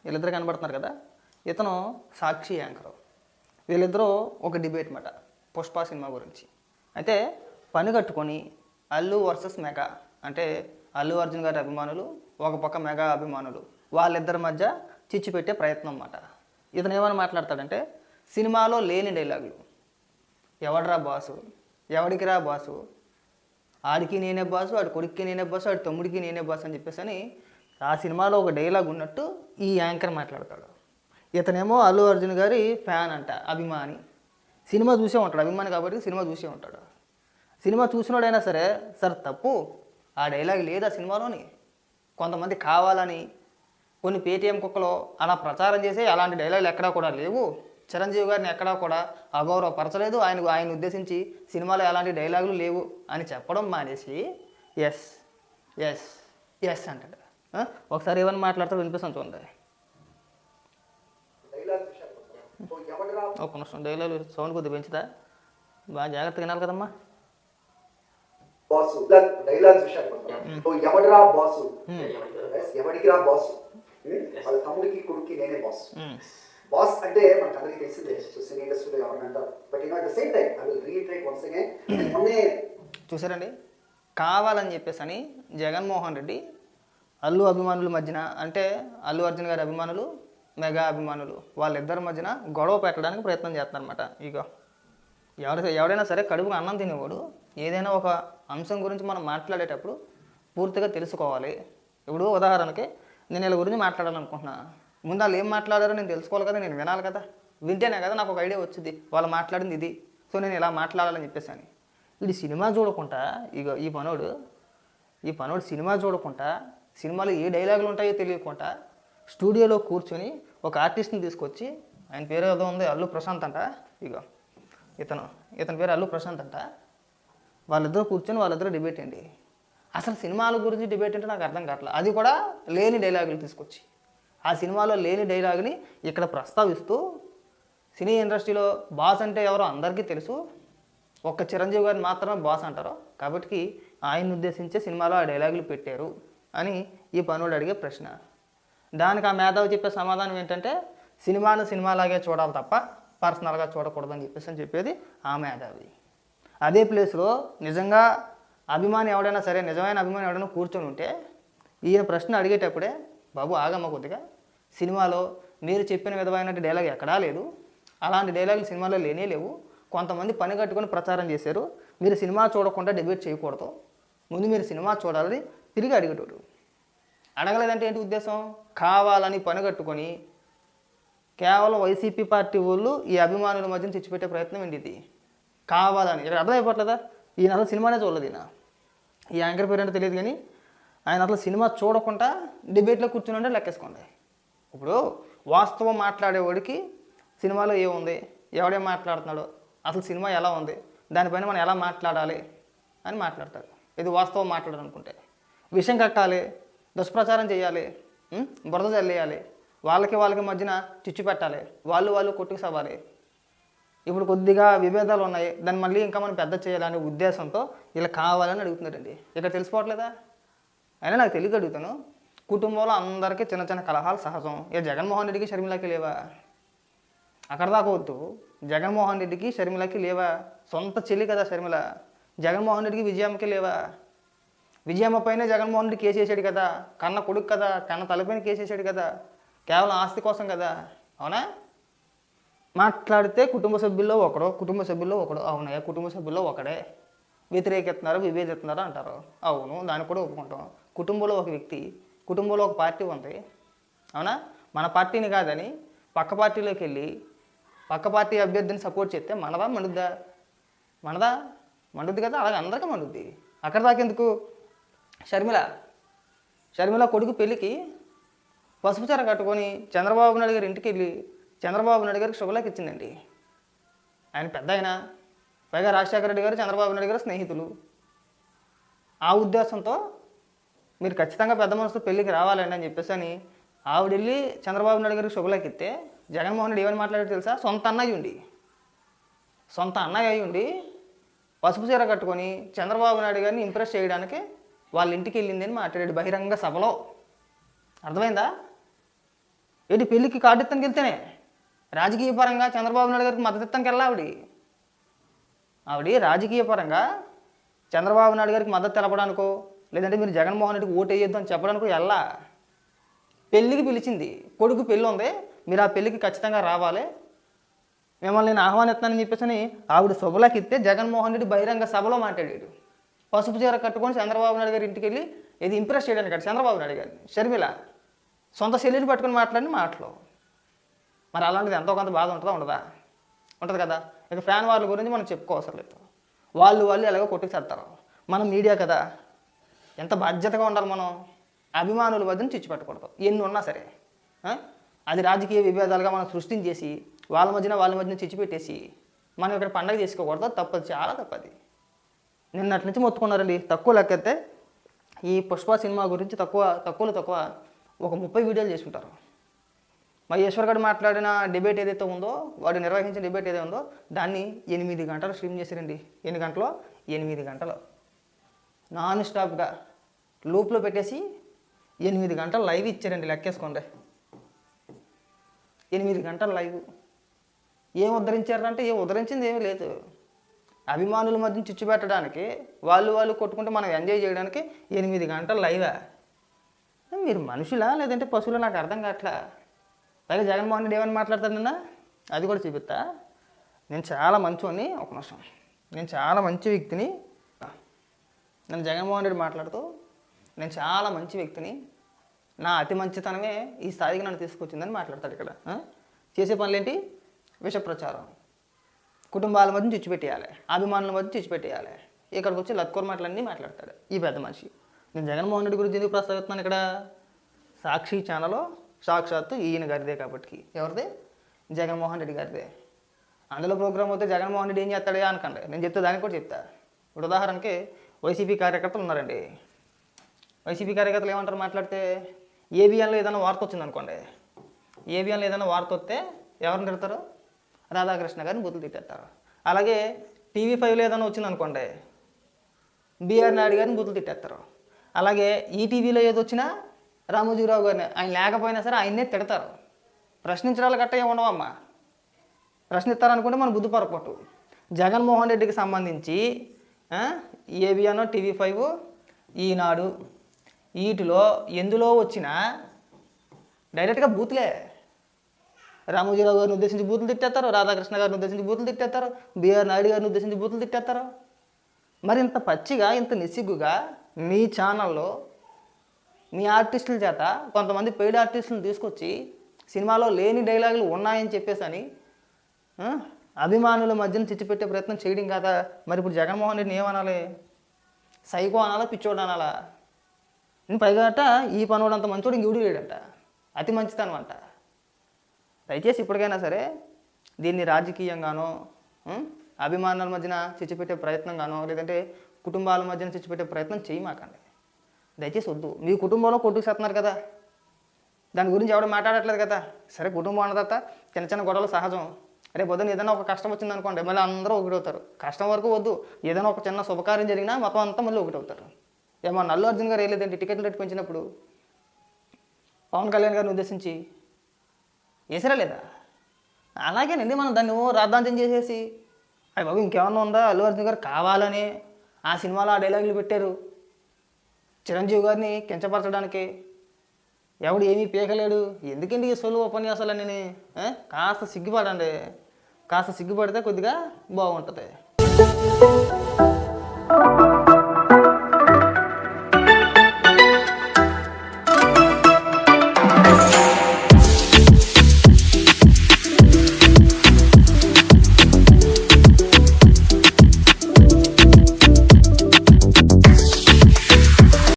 వీళ్ళిద్దరు కనబడుతున్నారు కదా, ఇతను సాక్షి యాంకరు. వీళ్ళిద్దరూ ఒక డిబేట్ మాట పుష్ప సినిమా గురించి. అయితే పని కట్టుకొని అల్లు వర్సెస్ మెగా, అంటే అల్లు అర్జున్ గారి అభిమానులు ఒక పక్క మెగా అభిమానులు, వాళ్ళిద్దరి మధ్య చిచ్చు పెట్టే ప్రయత్నం అన్నమాట. ఇతను ఏమని మాట్లాడతాడంటే, సినిమాలో లేని డైలాగులు, ఎవడరా బాసు, ఎవడికిరా బాసు, ఆడికి నేనే బాసు, ఆడి కొడుక్కి నేనే బాసు, ఆడి తమ్ముడికి నేనే బాసు అని చెప్పేసి అని ఆ సినిమాలో ఒక డైలాగ్ ఉన్నట్టు ఈ యాంకర్ మాట్లాడతాడు. ఇతనేమో అల్లు అర్జున్ గారి ఫ్యాన్ అంట, అభిమాని. సినిమా చూసే ఉంటాడు, అభిమాని కాబట్టి సినిమా చూసే ఉంటాడు. సినిమా చూసినోడైనా సరే, సార్ తప్పు, ఆ డైలాగ్ లేదా సినిమాలోని, కొంతమంది కావాలని కొన్ని పేటీఎం కుక్కలో అలా ప్రచారం చేసి అలాంటి డైలాగులు ఎక్కడా కూడా లేవు, చిరంజీవి గారిని ఎక్కడా కూడా అగౌరవపరచలేదు, ఆయన ఉద్దేశించి సినిమాలో ఎలాంటి డైలాగులు లేవు అని చెప్పడం మానేసి ఎస్ ఎస్ ఎస్ అంటాడు. ఒకసారి ఏమని మాట్లాడితే వినిపిస్తాను చూడండి. ఒక నిమిషం, డైలాగ్ సౌండ్ కొద్దిగా పెంచుతా, బాగా జాగ్రత్తగా వినాలి కదమ్మా. బాసు డైలాగ్స్ విషయానికి ఎవడరా బాసు, ఎవడికిరా బాసు, వాళ్ళ తమ్ముడికి కొడుక్కి నేనే బాస్. బాస్ అంటే మనకు అందరికీ తెలిసిందే, సినీ ఇండస్ట్రీలో ఎవరిని అంటారు. But at the same time I will retreat once again. మొన్నే చూసారండి, కావాలని చెప్పేసి అని జగన్మోహన్ రెడ్డి అల్లు అభిమానుల మధ్యన, అంటే అల్లు అర్జున్ గారి అభిమానులు మెగా అభిమానులు వాళ్ళిద్దరి మధ్యన గొడవ పెట్టడానికి ప్రయత్నం చేస్తున్నారన్నమాట. ఇక ఎవరైనా సరే కడుపుకు అన్నం తినేవాడు ఏదైనా ఒక అంశం గురించి మనం మాట్లాడేటప్పుడు పూర్తిగా తెలుసుకోవాలి. ఇప్పుడు ఉదాహరణకి నేను వీళ్ళ గురించి మాట్లాడాలనుకుంటున్నా, ముందు వాళ్ళు ఏం మాట్లాడారో నేను తెలుసుకోవాలి కదా, నేను వినాలి కదా, వింటేనే కదా నాకు ఒక ఐడియా వచ్చింది వాళ్ళు మాట్లాడింది ఇది, సో నేను ఇలా మాట్లాడాలని చెప్పేసి అని. ఇది సినిమా చూడకుండా, ఇక ఈ పనోడు సినిమా చూడకుండా, సినిమాలో ఏ డైలాగులు ఉంటాయో తెలియకుండా స్టూడియోలో కూర్చొని ఒక ఆర్టిస్ట్ని తీసుకొచ్చి, ఆయన పేరు ఏదో ఉంది, అల్లు ప్రశాంత్ అంట, ఇక ఇతని పేరు అల్లు ప్రశాంత్ అంట, వాళ్ళిద్దరూ కూర్చొని వాళ్ళిద్దరూ డిబేట్ అండి. అసలు సినిమాల గురించి డిబేట్ అంటే నాకు అర్థం కావట్లేదు. అది కూడా లేని డైలాగులు తీసుకొచ్చి, ఆ సినిమాలో లేని డైలాగ్ని ఇక్కడ ప్రస్తావిస్తూ, సినీ ఇండస్ట్రీలో బాస్ అంటే ఎవరో అందరికీ తెలుసు, ఒక్క చిరంజీవి గారిని మాత్రమే బాస్ అంటారు, కాబట్టి ఆయన్ని ఉద్దేశించే సినిమాలో ఆ డైలాగులు పెట్టారు అని ఈ పనుడు అడిగే ప్రశ్న. దానికి ఆ మేధావి చెప్పే సమాధానం ఏంటంటే, సినిమాను సినిమాలాగే చూడాలి తప్ప పర్సనల్గా చూడకూడదని చెప్పేది ఆ మేధావి. అదే ప్లేస్లో నిజంగా అభిమాని ఎవడైనా సరే, నిజమైన అభిమాని ఎవడైనా కూర్చొని ఉంటే ఈయన ప్రశ్న అడిగేటప్పుడే, బాబు ఆగమ్మ కొద్దిగా, సినిమాలో మీరు చెప్పిన విధమైన డైలాగ్ ఎక్కడా లేదు, అలాంటి డైలాగులు సినిమాలో లేనే లేవు, కొంతమంది పని కట్టుకొని ప్రచారం చేశారు, మీరు సినిమా చూడకుండా డిబేట్ చేయకూడదు, ముందు మీరు సినిమా చూడాలని తిరిగి అడిగేటోడు. అడగలేదంటే ఏంటి ఉద్దేశం, కావాలని పని కట్టుకొని కేవలం వైసీపీ పార్టీ వాళ్ళు ఈ అభిమానుల మధ్యన తెచ్చిపెట్టే ప్రయత్నం ఏంటి ఇది, కావాలని. ఇక్కడ అర్థమైపోవట్లేదా, ఈయన అసలు సినిమానే చూడలేదు, ఈ యాంకర్ పేరు అంటే తెలియదు కానీ ఆయన అసలు సినిమా చూడకుండా డిబేట్లో కూర్చుని ఉంటే లెక్కేసుకోండి. ఇప్పుడు వాస్తవం మాట్లాడేవాడికి సినిమాలో ఏముంది, ఎవడేం మాట్లాడుతున్నాడో, అసలు సినిమా ఎలా ఉంది, దానిపైన మనం ఎలా మాట్లాడాలి అని మాట్లాడతారు. ఇది వాస్తవం మాట్లాడాలనుకుంటే విషయం కక్కాలి, దుష్ప్రచారం చేయాలి, బురద చల్లేయాలి, వాళ్ళకి మధ్యన చిచ్చు పెట్టాలి, వాళ్ళు కొట్టుకు సవాలి. ఇప్పుడు కొద్దిగా విభేదాలు ఉన్నాయి, దాన్ని మళ్ళీ ఇంకా మనం పెద్ద చేయాలనే ఉద్దేశంతో ఇలా కావాలని అడుగుతున్నారండి. ఇక్కడ తెలిసిపోవట్లేదా? అయినా నాకు తెలియక అడుగుతాను, కుటుంబంలో అందరికీ చిన్న చిన్న కలహాలు సహజం. జగన్మోహన్ రెడ్డికి షర్మిలకి లేవా? అక్కడ దాకా వద్దు, జగన్మోహన్ రెడ్డికి షర్మిలకి లేవా? సొంత చెల్లి కదా షర్మిల. జగన్మోహన్ రెడ్డికి విజయమ్మకి లేవా? విజయమ్మ పైన జగన్మోహన్ రెడ్డి కేసు వేసాడు కదా, కన్న కొడుకు కదా, కన్న తలపైన కేసు వేసాడు కదా, కేవలం ఆస్తి కోసం కదా, అవునా? మాట్లాడితే కుటుంబ సభ్యుల్లో ఒకడు, అవునయ్యా కుటుంబ సభ్యుల్లో ఒకడే, వ్యతిరేకిస్తున్నారు, విభేదిస్తున్నారు అంటారు, అవును దాన్ని కూడా ఒప్పుకుంటాం. కుటుంబంలో ఒక వ్యక్తి, కుటుంబంలో ఒక పార్టీ ఉంది, అవునా? మన పార్టీని కాదని పక్క పార్టీలోకి వెళ్ళి పక్క పార్టీ అభ్యర్థిని సపోర్ట్ చేస్తే మనదా మండుద్ది కదా, అలాగే అందరికీ మండుద్ది. అక్కడ దాకెందుకు, షర్మిల కొడుకు పెళ్ళికి పసుపు చీర కట్టుకొని చంద్రబాబు నాయుడు గారి ఇంటికి వెళ్ళి చంద్రబాబు నాయుడు గారికి శుభలేఖ ఇచ్చిందండి. ఆయన పెద్ద ఆయన, పైగా రాజశేఖర రెడ్డి గారు చంద్రబాబు నాయుడు గారు స్నేహితులు. ఆ ఉద్దేశంతో మీరు ఖచ్చితంగా పెద్ద మనసుతో పెళ్ళికి రావాలండి అని చెప్పేసి అని ఆవిడ వెళ్ళి చంద్రబాబు నాయుడు గారికి శుభలేఖ ఇస్తే జగన్మోహన్ రెడ్డి ఏమని మాట్లాడారు తెలుసా? సొంత అన్నయ్య అయి ఉండి పసుపు చీర కట్టుకొని చంద్రబాబు నాయుడు గారిని ఇంప్రెస్ చేయడానికి వాళ్ళ ఇంటికి వెళ్ళింది అని మాట్లాడాడు బహిరంగ సభలో. అర్థమైందా? ఏంటి పెళ్ళికి కార్డు ఇస్తానికి వెళ్తేనే రాజకీయ పరంగా చంద్రబాబు నాయుడు గారికి మద్దతు ఇస్తానికి వెళ్ళా ఆవిడ రాజకీయ పరంగా చంద్రబాబు నాయుడు గారికి మద్దతు తెలపడానికో లేదంటే మీరు జగన్మోహన్ రెడ్డికి ఓటు వేయొద్దు అని చెప్పడానికో వెళ్ళా. పెళ్ళికి పిలిచింది, కొడుకు పెళ్ళి ఉంది, మీరు ఆ పెళ్ళికి ఖచ్చితంగా రావాలి, మిమ్మల్ని నేను ఆహ్వానిస్తానని చెప్పేసి ఆవిడ శుభలకి ఇస్తే జగన్మోహన్ రెడ్డి బహిరంగ సభలో మాట్లాడాడు. పసుపు చీర కట్టుకొని చంద్రబాబు నాయుడు గారి ఇంటికి వెళ్ళి ఇది ఇంప్రెస్ చేయడానికి కాదు చంద్రబాబు నాయుడు గారిని, షర్మిల సొంత శైలిని పట్టుకొని మాట్లాడిన మాటలు. మరి అలాంటిది ఎంతో కొంత బాధ ఉంటుందా ఉండదా? ఉంటుంది కదా. ఇక ఫ్యాన్ వాళ్ళ గురించి మనం చెప్పుకోవసరం లేదు. వాళ్ళు ఎలాగో కొట్టుకు మనం మీడియా కదా, ఎంత బాధ్యతగా ఉండాలి మనం. అభిమానుల మధ్యన చిచ్చు పెట్టకూడదు ఎన్ని ఉన్నా సరే. అది రాజకీయ విభేదాలుగా మనం సృష్టించేసి వాళ్ళ మధ్యన చిచ్చు పెట్టేసి మనం ఇక్కడ పండగ చేసుకోకూడదు. తప్పదు, చాలా తప్పది. నిన్నటి నుంచి మొత్తుకున్నారండి. తక్కువ లెక్కైతే ఈ పుష్ప సినిమా గురించి తక్కువ ఒక 30 వీడియోలు చేసుకుంటారు. మహేశ్వర్ గారు మాట్లాడిన డిబేట్ ఏదైతే ఉందో, వాడు నిర్వహించిన డిబేట్ ఏదైతే ఉందో దాన్ని 8 గంటలు స్ట్రీమ్ చేశారండి. ఎన్ని గంటలు? 8 గంటలు నాన్ స్టాప్గా లూప్లో పెట్టేసి 8 గంటలు లైవ్ ఇచ్చారండి. లెక్కేసుకోండి, 8 గంటలు లైవ్. ఏం ఉద్ధరించారంటే ఏం ఉద్ధరించింది ఏమీ లేదు. అభిమానుల మధ్య చిచ్చు పెట్టడానికి వాళ్ళు కొట్టుకుంటే మనం ఎంజాయ్ చేయడానికి 8 గంటలు లైవా? మీరు మనుషులా లేదంటే పశువులు? నాకు అర్థం కావట్లా. పైగా జగన్మోహన్ రెడ్డి ఏమని మాట్లాడతాడు నిన్న, అది కూడా చూపిస్తా. నేను చాలా మంచివాడిని, ఒక నిమిషం, నేను చాలా మంచి వ్యక్తిని. నేను జగన్మోహన్ రెడ్డి మాట్లాడుతూ నేను చాలా మంచి వ్యక్తిని, నా అతి మంచితనమే ఈ స్థాయికి నన్ను తీసుకొచ్చిందని మాట్లాడతాడు. ఇక్కడ చేసే పనులేంటి? విష ప్రచారం, కుటుంబాల మధ్య చిచ్చుపెట్టేయాలి, అభిమానుల మధ్య చిచ్చుపెట్టేయాలి. ఇక్కడికి వచ్చి లత్కోర్ మాటలన్నీ మాట్లాడతాడు ఈ పెద్ద మనిషి. నేను జగన్మోహన్ రెడ్డి గురించి ఎందుకు ప్రస్తావిస్తున్నాను ఇక్కడ? సాక్షి ఛానల్లో సాక్షాత్తు ఈయన గారిదే కాబట్టి. ఎవరిదే? జగన్మోహన్ రెడ్డి గారిదే. అందులో ప్రోగ్రామ్ అయితే జగన్మోహన్ రెడ్డి ఏం చేస్తాడే అనకండి, నేను చెప్తే దానికి కూడా చెప్తా. ఇప్పుడు ఉదాహరణకి వైసీపీ కార్యకర్తలు ఉన్నారండి. వైసీపీ కార్యకర్తలు ఏమంటారు మాట్లాడితే? ఏబిఎన్లో ఏదైనా వార్త వచ్చిందనుకోండి, ఏబిఎన్లో ఏదైనా వార్త వస్తే ఎవరిని తిడతారు? రాధాకృష్ణ గారిని బుద్ధులు తిట్టేస్తారు. అలాగే టీవీ5లో ఏదైనా వచ్చిందనుకోండి, బిఆర్ నాయుడు గారిని బుద్ధులు తిట్టేస్తారు. అలాగే ఈటీవీలో ఏదో వచ్చినా రామోజీరావు గారిని, ఆయన లేకపోయినా సరే ఆయన్నే తిడతారు. ప్రశ్నించడాలు గట్ట ఏమి ఉండవమ్మా. ప్రశ్నిస్తారనుకుంటే మన బుద్ధి పొరపాటు. జగన్మోహన్ రెడ్డికి సంబంధించి ఏబిఎన్, టీవీ5, ఈనాడు, వీటిలో ఎందులో వచ్చినా డైరెక్ట్గా బూతులే. రామోజీరావు గారిని ఉద్దేశించి బూతులు తిట్టేస్తారు, రాధాకృష్ణ గారిని ఉద్దేశించి బూతులు తిట్టేస్తారు, బిఆర్ నాయుడు గారిని ఉద్దేశించి బూతులు తిట్టేస్తారు. మరి ఇంత పచ్చిగా, ఇంత నిస్సిగ్గుగా మీ ఛానల్లో మీ ఆర్టిస్టుల చేత కొంతమంది పెయిడ్ ఆర్టిస్టులను తీసుకొచ్చి సినిమాలో లేని డైలాగులు ఉన్నాయని చెప్పేసి అని అభిమానుల మధ్యన చిచ్చిపెట్టే ప్రయత్నం చేయడం కదా. మరి ఇప్పుడు జగన్మోహన్ రెడ్డిని ఏమనాలి? సైకో అనాలా, పిచ్చోడు అనాలా? పైగా అట ఈ పనుడు అంత మంచోడు ఇంకెవడు లేడంట, అతి మంచితనం అంట. దయచేసి ఇప్పటికైనా సరే దీన్ని రాజకీయంగానో అభిమానుల మధ్యన చిచ్చిపెట్టే ప్రయత్నంగానో లేదంటే కుటుంబాల మధ్యన చిచ్చిపెట్టే ప్రయత్నం చేయమాకండి. దయచేసి వద్దు. మీ కుటుంబంలో కొట్టుకుసేస్తున్నారు కదా, దాని గురించి ఎవరు మాట్లాడట్లేదు కదా. సరే, కుటుంబం అన్న తర్వాత చిన్న చిన్న గొడవలు సహజం. రేపు పొద్దున్న ఏదైనా ఒక కష్టం వచ్చింది అనుకోండి, మళ్ళీ అందరూ ఒకటవుతారు. కష్టం వరకు వద్దు, ఏదైనా ఒక చిన్న శుభకార్యం జరిగినా మొత్తం అంతా మళ్ళీ ఒకటవుతారు. ఏమో అల్లు అర్జున్ గారు వేయలేదంటే టికెట్లు రేటు పెంచినప్పుడు పవన్ కళ్యాణ్ గారిని ఉద్దేశించి వేసారా లేదా? అలాగేనండి, మనం దాన్ని రాద్ధాంతం చేసేసి అయ్యి బాబు ఇంకేమన్నా ఉందా, అల్లు అర్జున్ గారు కావాలని ఆ సినిమాలో ఆ డైలాగులు పెట్టారు చిరంజీవి గారిని కించపరచడానికి. ఎవడు ఏమీ పీకలేడు. ఎందుకండి ఈ సొలు ఉపన్యాసాలన్నీ? కాస్త సిగ్గుపడండి. కాస్త సిగ్గుపడితే కొద్దిగా బాగుంటుంది.